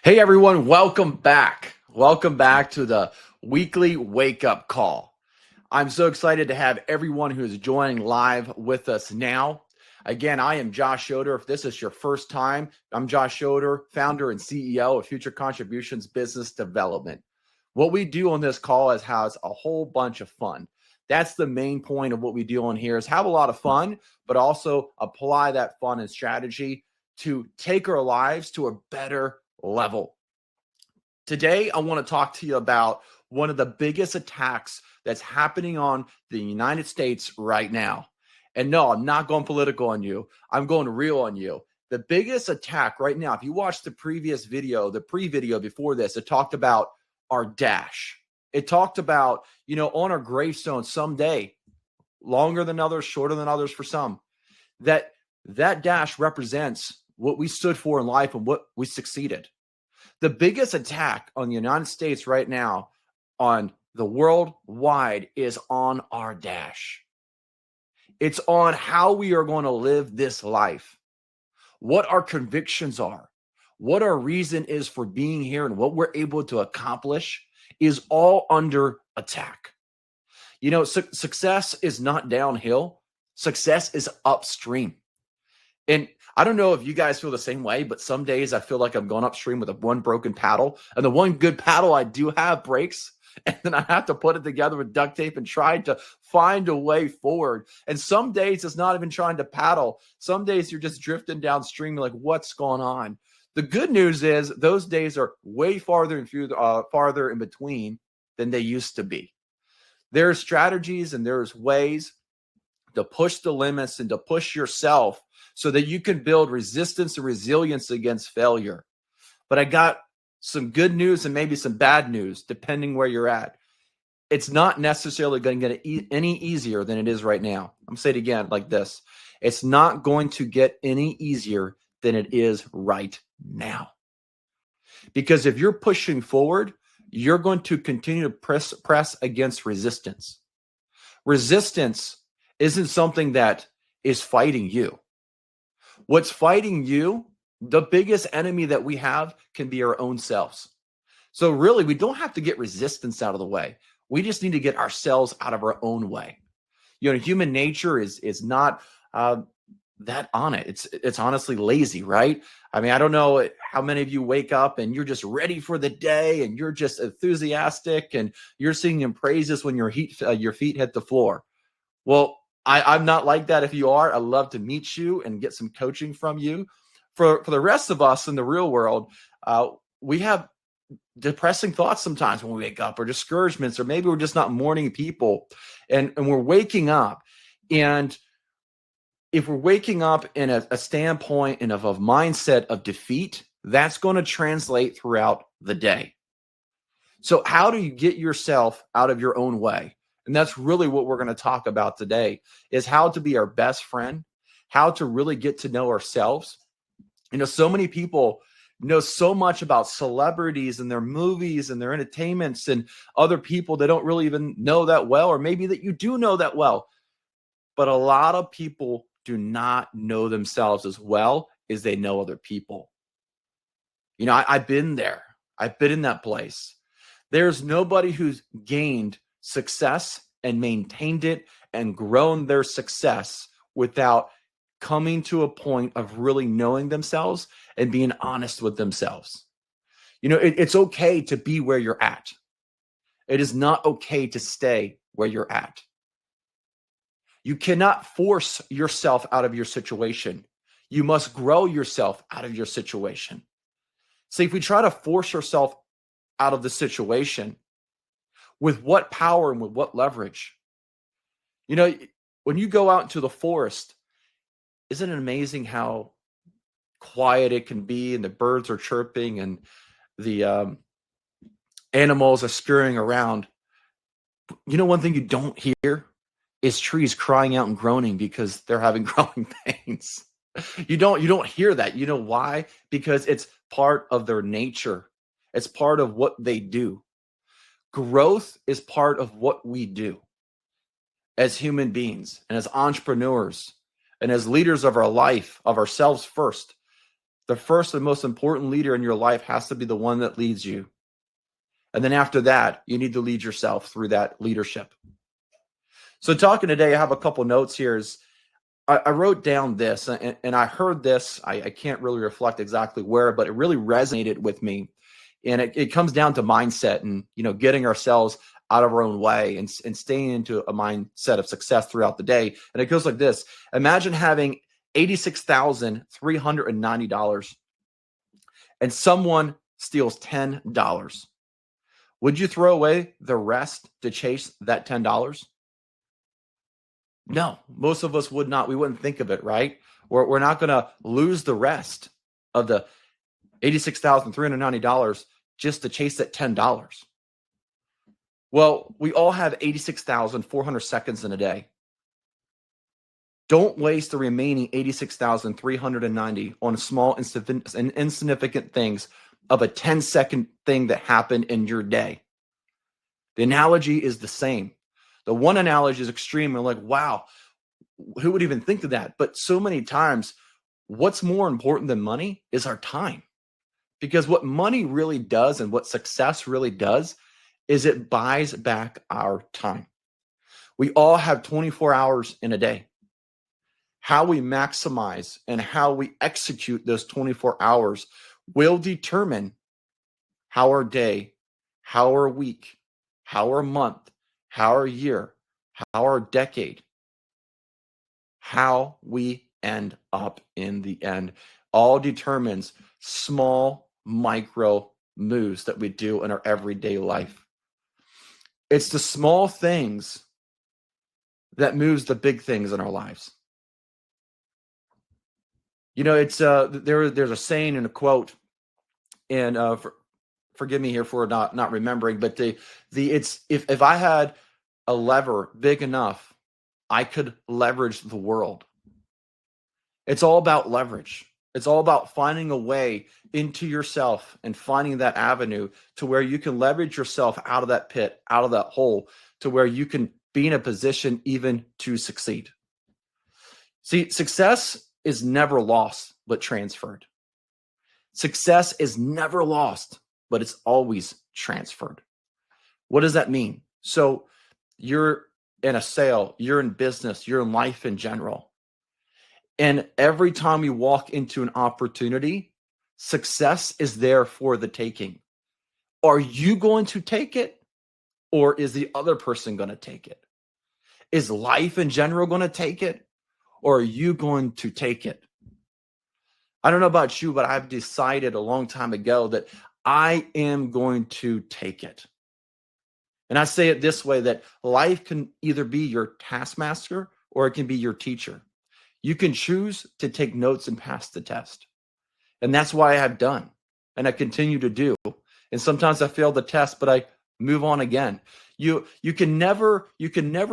Hey everyone, welcome back. Welcome back to the weekly wake up call. I'm so excited to have everyone who is joining live with us now. Again, I am Josh Schroeder. If this is your first time, I'm Josh Schroeder, founder and CEO of Future Contributions Business Development. What we do on this call has a whole bunch of fun. That's the main point of what we do on here is have a lot of fun, but also apply that fun and strategy to take our lives to a better level. Today, I want to talk to you about one of the biggest attacks that's happening on the United States right now. And no, I'm not going political on you. I'm going real on you. The biggest attack right now, if you watch the previous video, the pre-video before this, it talked about our dash. It talked about, on our gravestone someday, longer than others, shorter than others for some, that dash represents what we stood for in life and what we succeeded. The biggest attack on the United States right now, on the worldwide, is on our dash. It's on how we are going to live this life, what our convictions are, what our reason is for being here, and what we're able to accomplish is all under attack. Success is not downhill. Success is upstream. And I don't know if you guys feel the same way, but some days I feel like I'm going upstream with one broken paddle. And the one good paddle I do have breaks. And then I have to put it together with duct tape and try to find a way forward. And some days it's not even trying to paddle. Some days you're just drifting downstream, like, what's going on? The good news is those days are way farther in between than they used to be. There's strategies and there's ways to push the limits and to push yourself so that you can build resistance and resilience against failure. But I got some good news and maybe some bad news, depending where you're at. It's not necessarily going to get any easier than it is right now. I'm going to say it again like this. It's not going to get any easier than it is right now. Because if you're pushing forward, you're going to continue to press against resistance. Resistance isn't something that is fighting you. What's fighting you, the biggest enemy that we have, can be our own selves. So really, we don't have to get resistance out of the way. We just need to get ourselves out of our own way. Human nature is not that on it. It's honestly lazy, right? I mean, I don't know how many of you wake up and you're just ready for the day and you're just enthusiastic and you're singing praises when your feet hit the floor. Well, I'm not like that. If you are, I'd love to meet you and get some coaching from you. For the rest of us in the real world, we have depressing thoughts sometimes when we wake up, or discouragements, or maybe we're just not morning people, and we're waking up. And if we're waking up in a standpoint and of a mindset of defeat, that's going to translate throughout the day. So how do you get yourself out of your own way? And that's really what we're going to talk about today, is how to be our best friend, how to really get to know ourselves. So many people know so much about celebrities and their movies and their entertainments and other people they don't really even know that well, or maybe that you do know that well. But a lot of people do not know themselves as well as they know other people. I've been there. I've been in that place. There's nobody who's gained success and maintained it and grown their success without coming to a point of really knowing themselves and being honest with themselves. It's okay to be where you're at. It is not okay to stay where you're at. You cannot force yourself out of your situation. You must grow yourself out of your situation. See, if we try to force ourselves out of the situation, with what power and with what leverage? When you go out into the forest, isn't it amazing how quiet it can be, and the birds are chirping and the animals are scurrying around? One thing you don't hear is trees crying out and groaning because they're having growing pains. You don't hear that. You know why? Because it's part of their nature. It's part of what they do. Growth is part of what we do as human beings and as entrepreneurs and as leaders of our life, of ourselves first. The first and most important leader in your life has to be the one that leads you. And then after that, you need to lead yourself through that leadership. So talking today, I have a couple notes here. I wrote down this, and I heard this. I can't really reflect exactly where, but it really resonated with me. And it comes down to mindset and, getting ourselves out of our own way and staying into a mindset of success throughout the day. And it goes like this. Imagine having $86,390 and someone steals $10. Would you throw away the rest to chase that $10? No, most of us would not. We wouldn't think of it, right? We're not going to lose the rest of the $86,390 just to chase that $10. Well, we all have 86,400 seconds in a day. Don't waste the remaining 86,390 on small, insignificant things of a 10-second thing that happened in your day. The analogy is the same. The one analogy is extreme. We're like, wow, who would even think of that? But so many times, what's more important than money is our time. Because what money really does and what success really does is it buys back our time. We all have 24 hours in a day. How we maximize and how we execute those 24 hours will determine how our day, how our week, how our month, how our year, how our decade, how we end up in the end, all determines small micro moves that we do in our everyday life. It's the small things that moves the big things in our lives. It's there's a saying and a quote, and forgive me here for not remembering, but it's if I had a lever big enough, I could leverage the world. It's all about leverage. It's all about finding a way into yourself and finding that avenue to where you can leverage yourself out of that pit, out of that hole, to where you can be in a position even to succeed. See, success is never lost, but transferred. Success is never lost, but it's always transferred. What does that mean? So you're in a sale, you're in business, you're in life in general. And every time you walk into an opportunity, success is there for the taking. Are you going to take it? Or is the other person going to take it? Is life in general going to take it? Or are you going to take it? I don't know about you, but I've decided a long time ago that I am going to take it. And I say it this way, that life can either be your taskmaster or it can be your teacher. You can choose to take notes and pass the test. And that's why I have done. And I continue to do. And sometimes I fail the test, but I move on again. You can never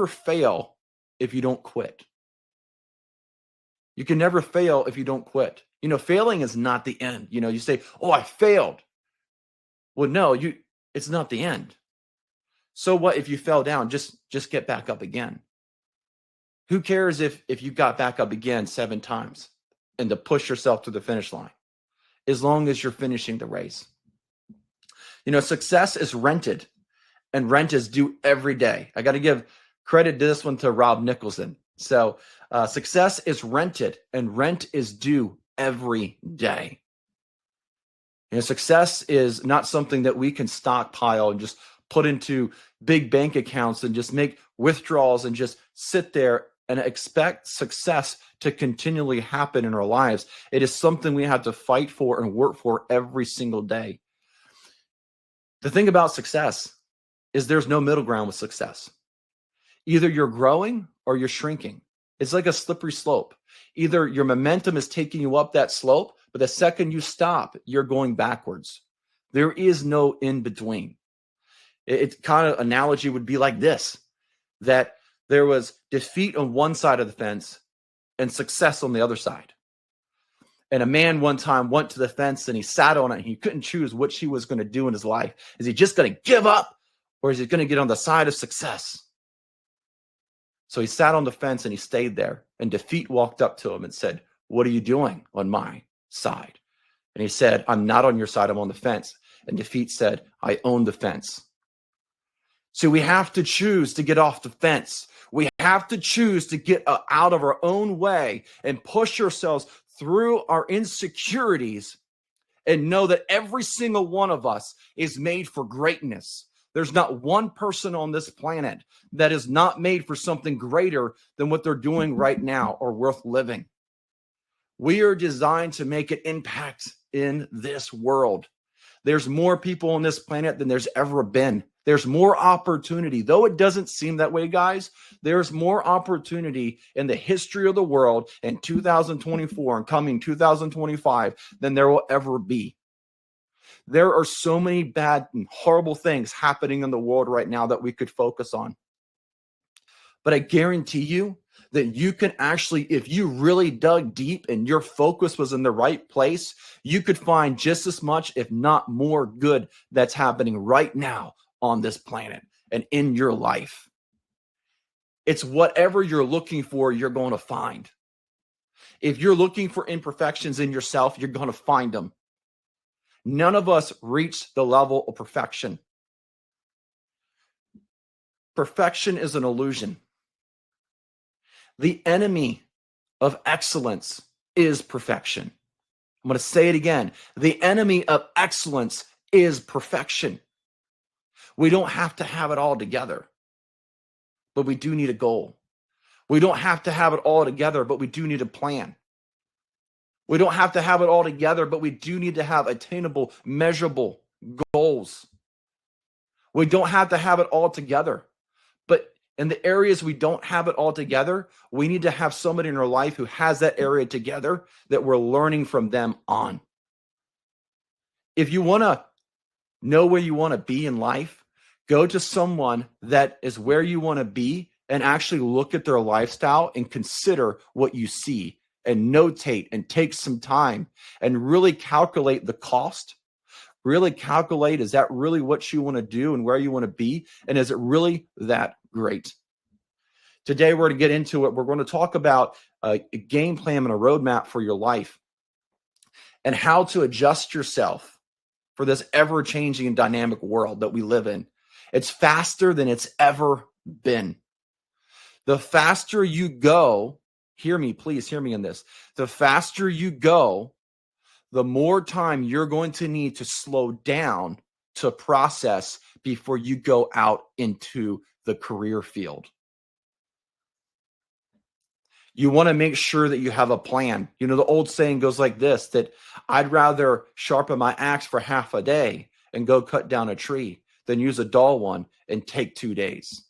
fail if you don't quit. You can never fail if you don't quit. Failing is not the end. You say, "Oh, I failed." Well, no, it's not the end. So what if you fell down? Just get back up again. Who cares if you got back up again 7 times and to push yourself to the finish line, as long as you're finishing the race? Success is rented, and rent is due every day. I got to give credit to this one to Rob Nicholson. So success is rented, and rent is due every day. Success is not something that we can stockpile and just put into big bank accounts and just make withdrawals and just sit there and expect success to continually happen in our lives. It is something we have to fight for and work for every single day. The thing about success is there's no middle ground with success. Either you're growing or you're shrinking. It's like a slippery slope. Either your momentum is taking you up that slope, but the second you stop, you're going backwards. There is no in between. It's kind of analogy would be like this, that there was defeat on one side of the fence and success on the other side. And a man one time went to the fence and he sat on it and he couldn't choose what he was going to do in his life. Is he just going to give up, or is he going to get on the side of success? So he sat on the fence and he stayed there, and defeat walked up to him and said, "What are you doing on my side?" And he said, I'm not on your side, I'm on the fence. And defeat said, I own the fence. So we have to choose to get off the fence. We have to choose to get out of our own way and push ourselves through our insecurities and know that every single one of us is made for greatness. There's not one person on this planet that is not made for something greater than what they're doing right now or worth living. We are designed to make an impact in this world. There's more people on this planet than there's ever been. There's more opportunity. Though it doesn't seem that way, guys, there's more opportunity in the history of the world in 2024 and coming 2025 than there will ever be. There are so many bad and horrible things happening in the world right now that we could focus on. But I guarantee you that you can actually, if you really dug deep and your focus was in the right place, you could find just as much, if not more good that's happening right now on this planet and in your life. It's whatever you're looking for, you're going to find. If you're looking for imperfections in yourself, you're going to find them. None of us reach the level of perfection. Perfection is an illusion. The enemy of excellence is perfection. I'm going to say it again. The enemy of excellence is perfection. We don't have to have it all together, but we do need a goal. We don't have to have it all together, but we do need a plan. We don't have to have it all together, but we do need to have attainable, measurable goals. We don't have to have it all together, but in the areas we don't have it all together, we need to have somebody in our life who has that area together that we're learning from them on. If you want to know where you want to be in life, go to someone that is where you want to be and actually look at their lifestyle and consider what you see and notate and take some time and really calculate the cost. Really calculate, is that really what you want to do and where you want to be? And is it really that great? Today, we're going to get into it. We're going to talk about a game plan and a roadmap for your life and how to adjust yourself for this ever-changing and dynamic world that we live in. It's faster than it's ever been. The faster you go, hear me, please hear me in this. The faster you go, the more time you're going to need to slow down to process before you go out into the career field. You want to make sure that you have a plan. You know, the old saying goes like this, that I'd rather sharpen my axe for half a day and go cut down a tree than use a dull one and take 2 days.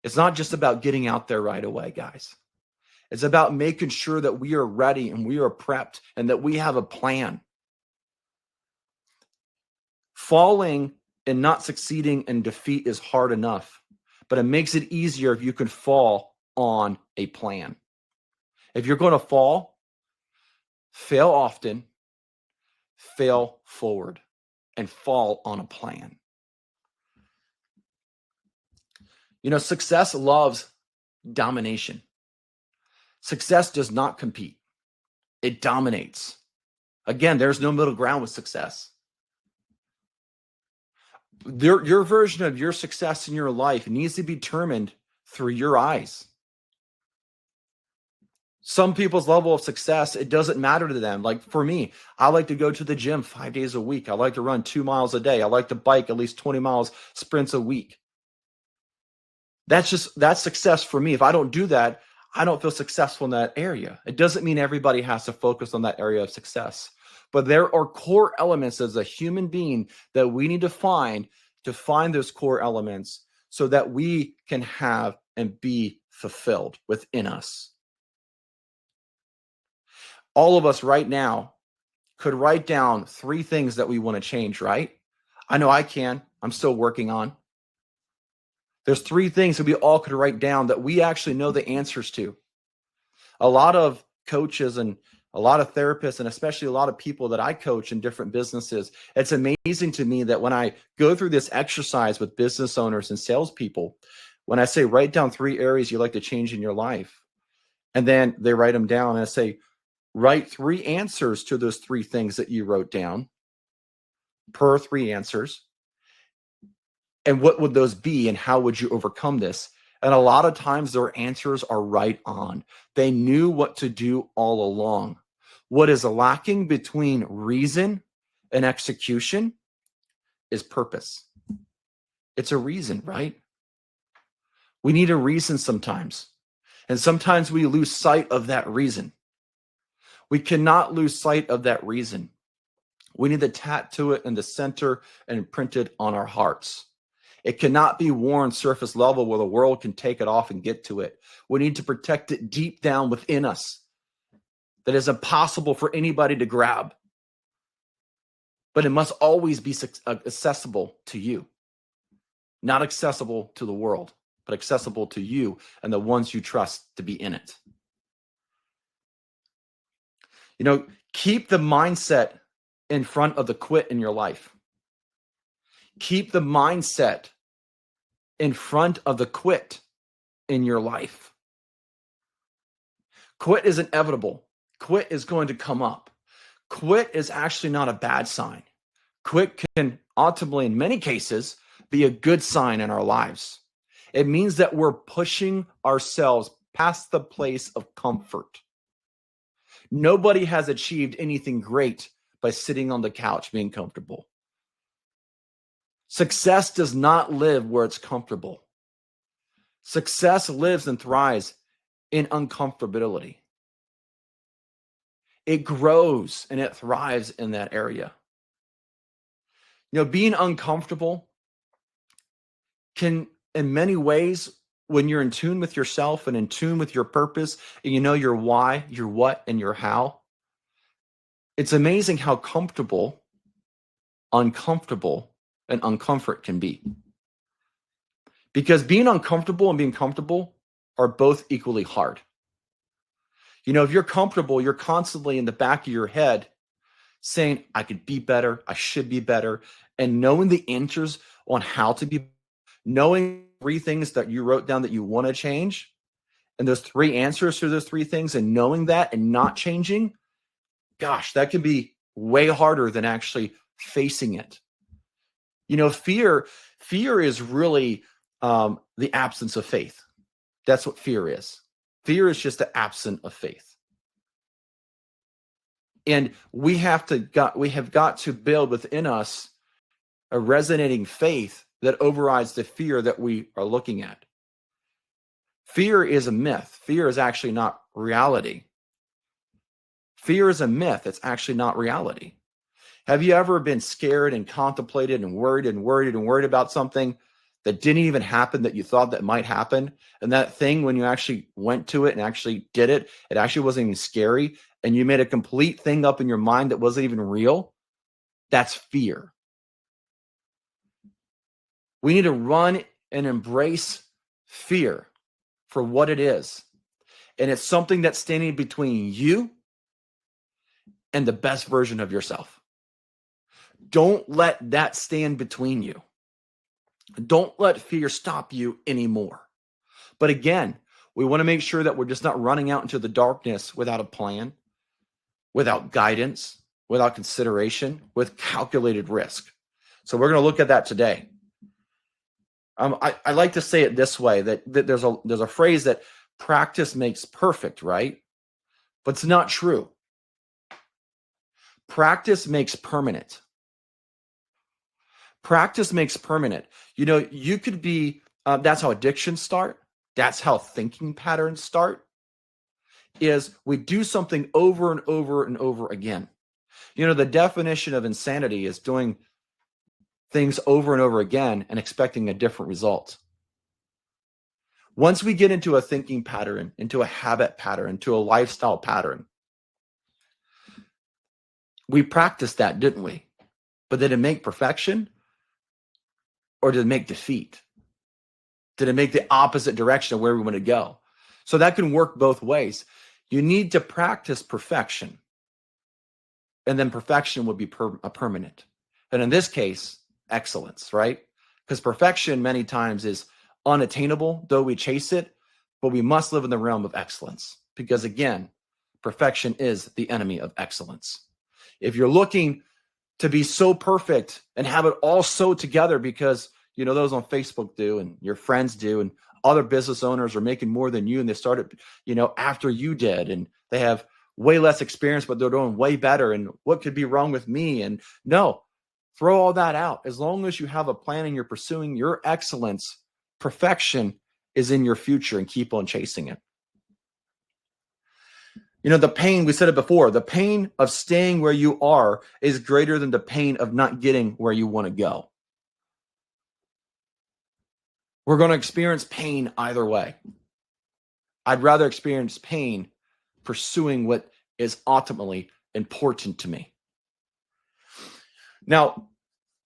It's not just about getting out there right away, guys. It's about making sure that we are ready and we are prepped and that we have a plan. Falling and not succeeding in defeat is hard enough, but it makes it easier if you can fall on a plan. If you're going to fall, fail often, fail forward, and fall on a plan. You know, success loves domination. Success does not compete. It dominates. Again, there's no middle ground with success. Your version of your success in your life needs to be determined through your eyes. Some people's level of success, it doesn't matter to them. Like for me, I like to go to the gym 5 days a week. I like to run 2 miles a day. I like to bike at least 20 miles sprints a week. That's success for me. If I don't do that, I don't feel successful in that area. It doesn't mean everybody has to focus on that area of success. But there are core elements as a human being that we need to find those core elements so that we can have and be fulfilled within us. All of us right now could write down 3 things that we want to change, right? I know I can. I'm still working on. There's 3 things that we all could write down that we actually know the answers to. A lot of coaches and a lot of therapists, and especially a lot of people that I coach in different businesses, it's amazing to me that when I go through this exercise with business owners and salespeople, when I say write down 3 areas you'd like to change in your life, and then they write them down and I say, Write 3 answers to those 3 things that you wrote down per 3 answers. And what would those be and how would you overcome this? And a lot of times their answers are right on. They knew what to do all along. What is lacking between reason and execution is purpose. It's a reason, right? We need a reason sometimes. And sometimes we lose sight of that reason. We cannot lose sight of that reason. We need to tattoo it in the center and print it on our hearts. It cannot be worn surface level where the world can take it off and get to it. We need to protect it deep down within us that is impossible for anybody to grab. But it must always be accessible to you. Not accessible to the world, but accessible to you and the ones you trust to be in it. You know, keep the mindset in front of the quit in your life. Keep the mindset in front of the quit in your life. Quit is inevitable. Quit is going to come up. Quit is actually not a bad sign. Quit can ultimately, in many cases, be a good sign in our lives. It means that we're pushing ourselves past the place of comfort. Nobody has achieved anything great by sitting on the couch being comfortable. Success does not live where it's comfortable. Success lives and thrives in uncomfortability. It grows and it thrives in that area. You know, being uncomfortable can, in many ways, when you're in tune with yourself and in tune with your purpose, and you know your why, your what, and your how, it's amazing how comfortable, uncomfortable, and uncomfort can be. Because being uncomfortable and being comfortable are both equally hard. You know, if you're comfortable, you're constantly in the back of your head saying, I could be better, I should be better, and knowing the answers on how to be, knowing 3 things that you wrote down that you want to change, and those 3 answers to those 3 things, and knowing that and not changing, gosh, that can be way harder than actually facing it. You know, fear is really the absence of faith. That's what fear is. Fear is just the absence of faith. And we have got to build within us a resonating faith that overrides the fear that we are looking at. Fear is a myth. Fear is actually not reality. Fear is a myth. It's actually not reality. Have you ever been scared and contemplated and worried about something that didn't even happen that you thought that might happen? And that thing, when you actually went to it and actually did it, it actually wasn't even scary. And you made a complete thing up in your mind that wasn't even real. That's fear. We need to run and embrace fear for what it is. And it's something that's standing between you and the best version of yourself. Don't let that stand between you. Don't let fear stop you anymore. But again, we want to make sure that we're just not running out into the darkness without a plan, without guidance, without consideration, with calculated risk. So we're going to look at that today. I like to say it this way, that there's a phrase that practice makes perfect, right? But it's not true. Practice makes permanent. Practice makes permanent. You know, you could be, that's how addictions start. That's how thinking patterns start, is we do something over and over and over again. You know, the definition of insanity is doing things over and over again and expecting a different result. Once we get into a thinking pattern, into a habit pattern, into a lifestyle pattern, we practiced that, didn't we? But did it make perfection? Or did it make defeat? Did it make the opposite direction of where we want to go? So that can work both ways. You need to practice perfection. And then perfection would be permanent. And in this case, excellence, right? Because perfection many times is unattainable, though we chase it, but we must live in the realm of excellence. Because again, Perfection is the enemy of excellence. If you're looking to be so perfect and have it all so together because, those on Facebook do and your friends do and other business owners are making more than you and they started, after you did and they have way less experience, but they're doing way better. And what could be wrong with me? And no, throw all that out. As long as you have a plan and you're pursuing your excellence, perfection is in your future and keep on chasing it. The pain, we said it before, the pain of staying where you are is greater than the pain of not getting where you want to go. We're going to experience pain either way. I'd rather experience pain pursuing what is ultimately important to me. Now,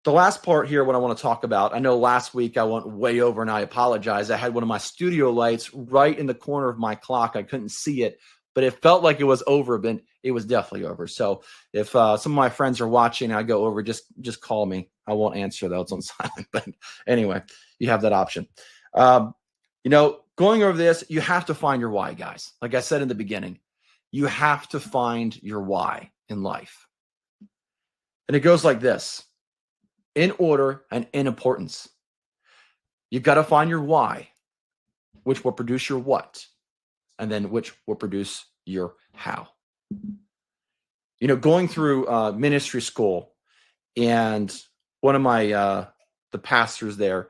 the last part here, what I want to talk about, I know last week I went way over and I apologize. I had one of my studio lights right in the corner of my clock. I couldn't see it, but it felt like it was over, but it was definitely over. So if some of my friends are watching, I go over, just call me. I won't answer though, it's on silent, but anyway, you have that option. Going over this, you have to find your why, guys. Like I said in the beginning, you have to find your why in life. And it goes like this, in order and in importance. You've got to find your why, which will produce your what, and then which will produce your how. Going through ministry school, and one of my the pastors there,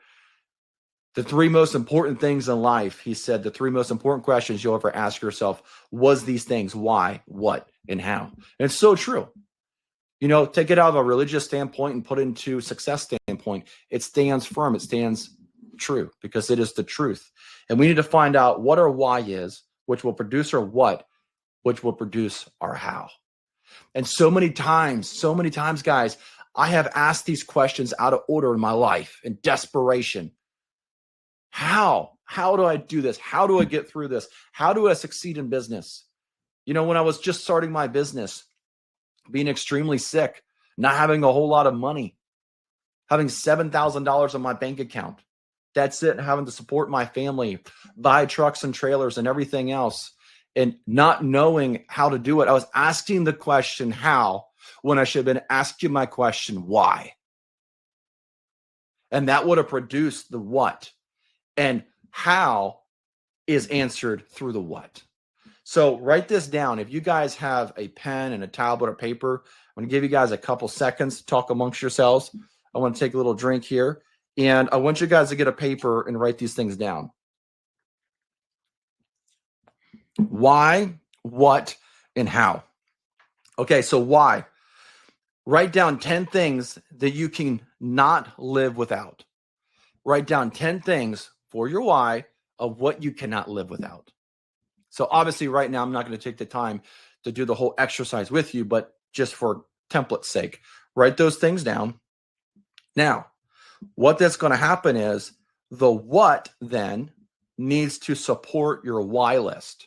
the three most important things in life, he said, the three most important questions you'll ever ask yourself was these things: why, what, and how. And it's so true. Take it out of a religious standpoint and put it into success standpoint. It stands firm. It stands true because it is the truth. And we need to find out what our why is, which will produce our what, which will produce our how. And so many times, guys, I have asked these questions out of order in my life in desperation. How do I do this? How do I get through this? How do I succeed in business? When I was just starting my business, being extremely sick, not having a whole lot of money, having $7,000 in my bank account. That's it. Having to support my family, buy trucks and trailers and everything else, and not knowing how to do it. I was asking the question how when I should have been asking my question why. And that would have produced the what. And how is answered through the what. So write this down. If you guys have a pen and a tablet or paper, I'm going to give you guys a couple seconds to talk amongst yourselves. I want to take a little drink here. And I want you guys to get a paper and write these things down. Why, what, and how. Okay, so why? Write down 10 things that you can not live without. Write down 10 things for your why of what you cannot live without. So obviously right now, I'm not going to take the time to do the whole exercise with you, but just for template's sake, write those things down. Now, what that's going to happen is the what then needs to support your why list.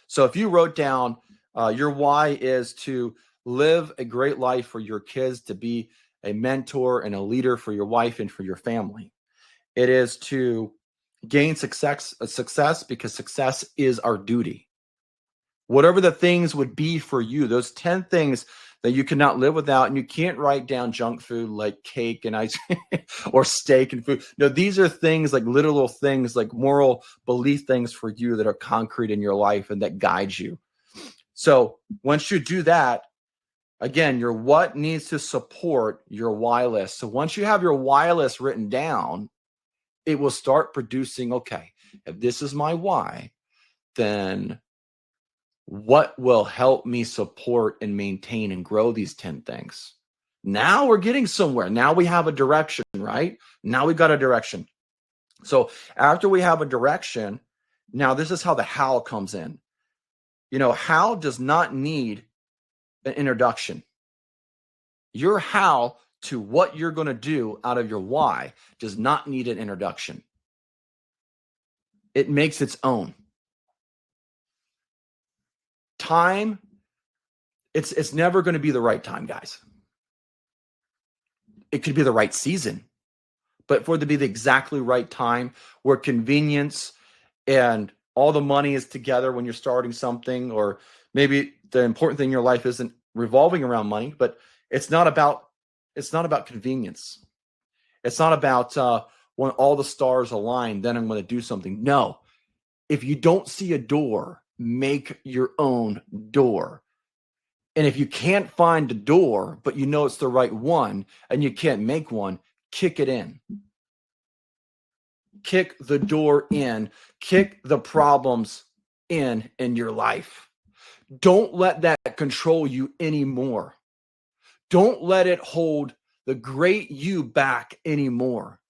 So if you wrote down your why is to live a great life for your kids, to be a mentor and a leader for your wife and for your family. It is to gain success because success is our duty. Whatever the things would be for you, those 10 things that you cannot live without, and you can't write down junk food like cake and ice or steak and food. No, these are things like literal things, like moral belief things for you that are concrete in your life and that guide you. So once you do that, again, your what needs to support your why list. So once you have your why list written down, it will start producing, okay, if this is my why, then what will help me support and maintain and grow these 10 things? Now we're getting somewhere. Now we have a direction, right? Now we've got a direction. So after we have a direction, now this is how the how comes in. How does not need an introduction. Your how to what you're going to do out of your why does not need an introduction. It makes its own. Time, it's never going to be the right time, guys. It could be the right season, but for it to be the exactly right time where convenience and all the money is together when you're starting something, or Maybe the important thing in your life isn't revolving around money, but it's not about convenience. It's not about when all the stars align, then I'm going to do something. No, if you don't see a door, make your own door. And if you can't find a door, but you know it's the right one and you can't make one, kick it in. Kick the door in. Kick the problems in your life. Don't let that control you anymore. Don't let it hold the great you back anymore.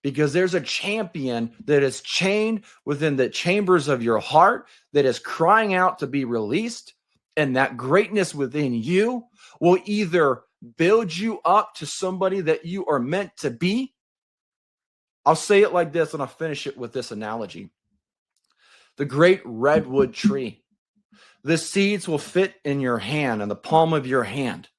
Because there's a champion that is chained within the chambers of your heart that is crying out to be released. And that greatness within you will either build you up to somebody that you are meant to be. I'll say it like this, and I'll finish it with this analogy. The great redwood tree. The seeds will fit in your hand, in the palm of your hand.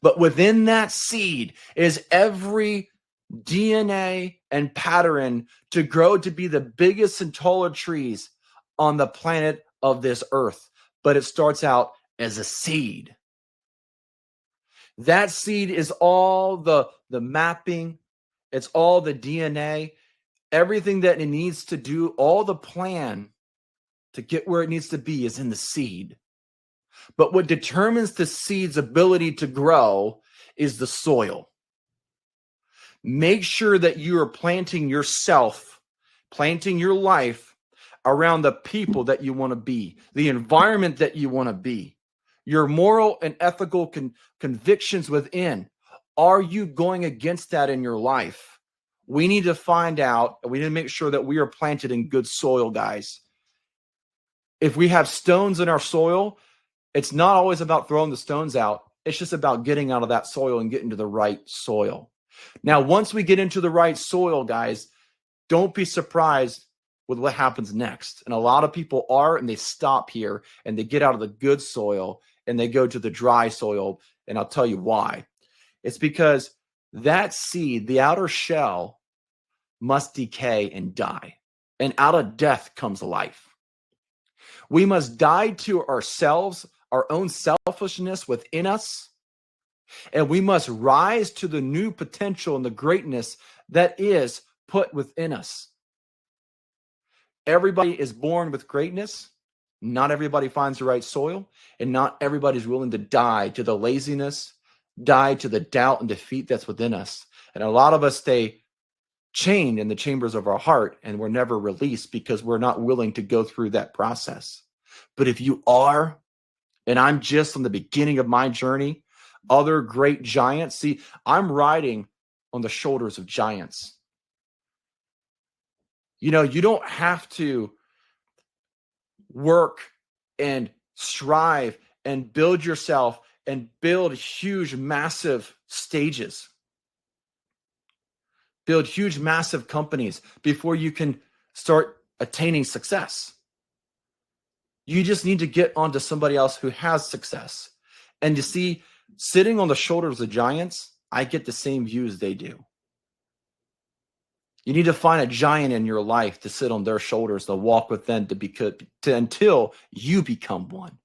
But within that seed is every DNA and pattern to grow to be the biggest and taller trees on the planet of this earth. But it starts out as a seed. That seed is all the mapping. It's all the DNA, everything that it needs to do, all the plan to get where it needs to be is in the seed. But what determines the seed's ability to grow is the soil. Make sure that you are planting yourself, planting your life around the people that you want to be, the environment that you want to be, your moral and ethical convictions within. Are you going against that in your life? We need to find out, we need to make sure that we are planted in good soil, guys. If we have stones in our soil, it's not always about throwing the stones out. It's just about getting out of that soil and getting to the right soil. Now, once we get into the right soil, guys, don't be surprised with what happens next. And a lot of people are, and they stop here and they get out of the good soil and they go to the dry soil. And I'll tell you why. It's because that seed, the outer shell, must decay and die. And out of death comes life. We must die to ourselves, our own selfishness within us. And we must rise to the new potential and the greatness that is put within us. Everybody is born with greatness. Not everybody finds the right soil, and not everybody's willing to die to the laziness, die to the doubt and defeat that's within us. And a lot of us stay chained in the chambers of our heart, and we're never released because we're not willing to go through that process. But if you are, and I'm just on the beginning of my journey, other great giants, see, I'm riding on the shoulders of giants. You know, you don't have to work and strive and build yourself and build huge, massive stages. Build huge, massive companies before you can start attaining success. You just need to get onto somebody else who has success. And you see, sitting on the shoulders of giants, I get the same views they do. You need to find a giant in your life to sit on their shoulders, to walk with them until you become one.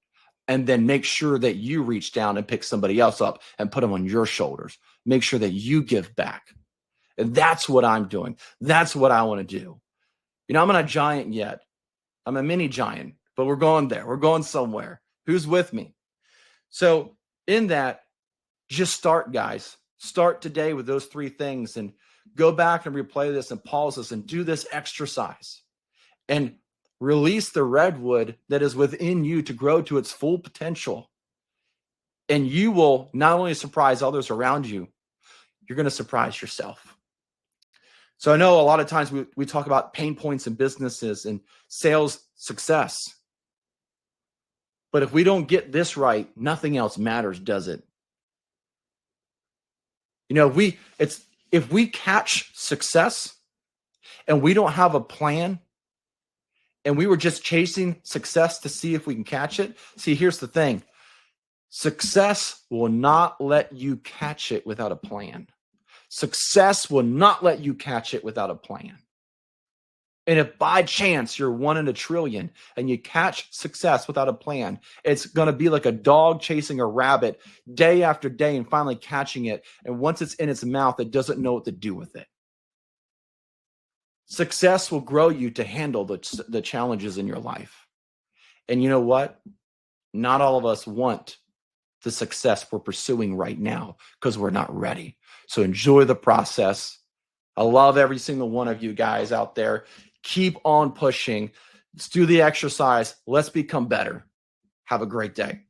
And then make sure that you reach down and pick somebody else up and put them on your shoulders. Make sure that you give back. And that's what I'm doing. That's what I want to do. You know, I'm not a giant yet. I'm a mini giant, but we're going there. We're going somewhere. Who's with me? So in that, just start, guys. Start today with those 3 things and go back and replay this and pause this and do this exercise and release the redwood that is within you to grow to its full potential. And you will not only surprise others around you, you're going to surprise yourself. So I know a lot of times we talk about pain points in businesses and sales success. But if we don't get this right, nothing else matters, does it? You know, if we catch success and we don't have a plan and we were just chasing success to see if we can catch it. See, here's the thing. Success will not let you catch it without a plan. Success will not let you catch it without a plan. And if by chance you're one in a trillion and you catch success without a plan, it's going to be like a dog chasing a rabbit day after day and finally catching it. And once it's in its mouth, it doesn't know what to do with it. Success will grow you to handle the challenges in your life. And you know what? Not all of us want the success we're pursuing right now because we're not ready. So enjoy the process. I love every single one of you guys out there. Keep on pushing. Let's do the exercise. Let's become better. Have a great day.